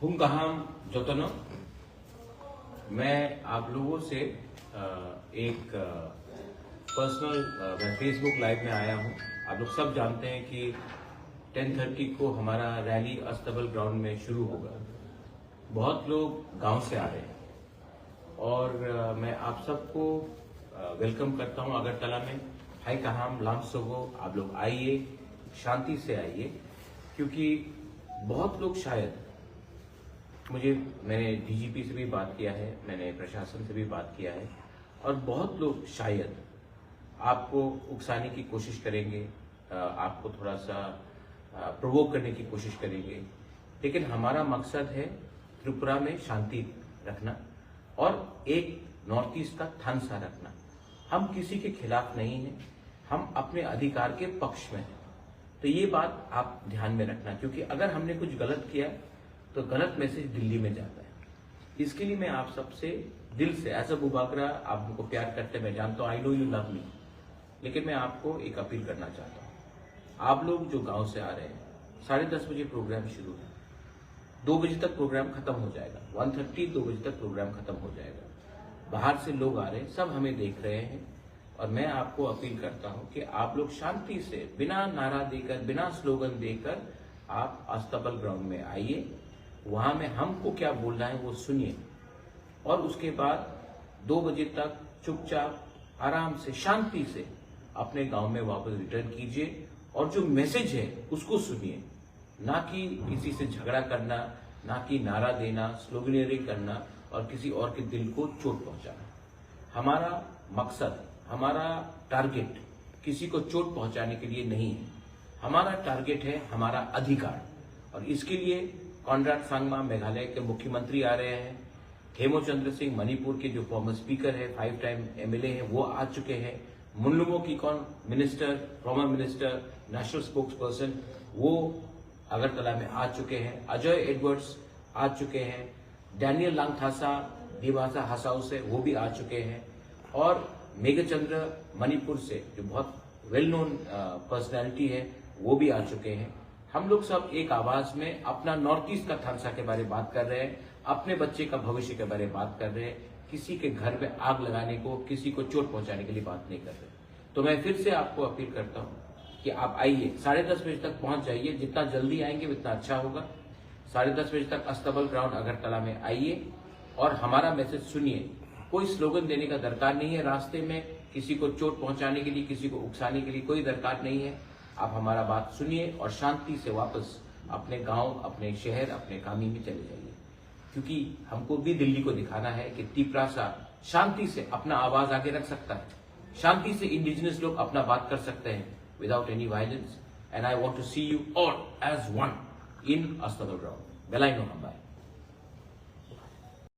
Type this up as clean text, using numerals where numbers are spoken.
हुंगाहाम जोतनो। मैं आप लोगों से एक पर्सनल मैं फेसबुक लाइव में आया हूं। आप लोग सब जानते हैं कि 10:30 को हमारा रैली अस्तबल ग्राउंड में शुरू होगा। बहुत लोग गांव से आ रहे हैं और मैं आप सबको वेलकम करता हूं अगरतला में। हाई कहाम लामसोगो, आप लोग आइए, शांति से आइए, क्योंकि बहुत लोग शायद मैंने डीजीपी से भी बात किया है, मैंने प्रशासन से भी बात किया है, और बहुत लोग शायद आपको उकसाने की कोशिश करेंगे, आपको थोड़ा सा प्रोवोक करने की कोशिश करेंगे। लेकिन हमारा मकसद है त्रिपुरा में शांति रखना और एक नॉर्थ ईस्ट का थानसा रखना। हम किसी के खिलाफ नहीं हैं, हम अपने अधिकार के पक्ष में हैं। तो ये बात आप ध्यान में रखना, क्योंकि अगर हमने कुछ गलत किया तो गलत मैसेज दिल्ली में जाता है। इसके लिए मैं आप सबसे दिल से, एज अ बुबागरा, आप हमको प्यार करते हैं, मैं जानता हूँ, I know you love me, लेकिन मैं आपको एक अपील करना चाहता हूँ। आप लोग जो गांव से आ रहे हैं, 10:30 बजे प्रोग्राम शुरू है, 2 बजे तक प्रोग्राम खत्म हो जाएगा। 1:30 2 बजे तक प्रोग्राम खत्म हो जाएगा। बाहर से लोग आ रहे हैं, सब हमें देख रहे हैं, और मैं आपको अपील करता हूं कि आप लोग शांति से, बिना नारा देकर, बिना स्लोगन देकर आप अस्तबल ग्राउंड में आइए। वहां में हमको क्या बोलना है वो सुनिए, और उसके बाद 2 बजे तक चुपचाप आराम से, शांति से अपने गांव में वापस रिटर्न कीजिए, और जो मैसेज है उसको सुनिए, ना कि किसी से झगड़ा करना, ना कि नारा देना, स्लोगनियरिंग करना और किसी और के दिल को चोट पहुंचाना। हमारा मकसद, हमारा टारगेट किसी को चोट पहुंचाने के लिए नहीं है। हमारा टारगेट है हमारा अधिकार, और इसके लिए कॉनराड सांगमा मेघालय के मुख्यमंत्री आ रहे हैं, हेमचंद्र सिंह मणिपुर के जो फॉर्मर स्पीकर है, 5 टाइम एमएलए है, वो आ चुके हैं। मुनलुमो की minister, former minister, national spokes person, वो अगरतला में आ चुके हैं। अजय एडवर्ड्स आ चुके हैं। डैनियल लांगथासा दिवासा हसाऊ से वो भी आ चुके हैं, और मेघचंद्र मणिपुर से जो बहुत वेल नोन पर्सनैलिटी है, वो भी आ चुके हैं। हम लोग सब एक आवाज में अपना नॉर्थ ईस्ट का थानसा के बारे में बात कर रहे हैं, अपने बच्चे का भविष्य के बारे में बात कर रहे हैं। किसी के घर में आग लगाने को, किसी को चोट पहुंचाने के लिए बात नहीं कर रहे। तो मैं फिर से आपको अपील करता हूं कि आप आइए, 10:30 बजे तक पहुंच जाइए। जितना जल्दी आएंगे उतना अच्छा होगा। 10:30 बजे तक अस्तबल ग्राउंड अगरतला में आइए और हमारा मैसेज सुनिए। कोई स्लोगन देने का दरकार नहीं है, रास्ते में किसी को चोट पहुंचाने के लिए, किसी को उकसाने के लिए कोई दरकार नहीं है। आप हमारा बात सुनिए और शांति से वापस अपने गांव, अपने शहर, अपने कामी में चले जाइए, क्योंकि हमको भी दिल्ली को दिखाना है कि त्रिपुरा शांति से अपना आवाज आगे रख सकता है। शांति से इंडिजिनस लोग अपना बात कर सकते हैं without any violence. And I want to see you all as one in a stable ground. बेलाइनो हम्बाई।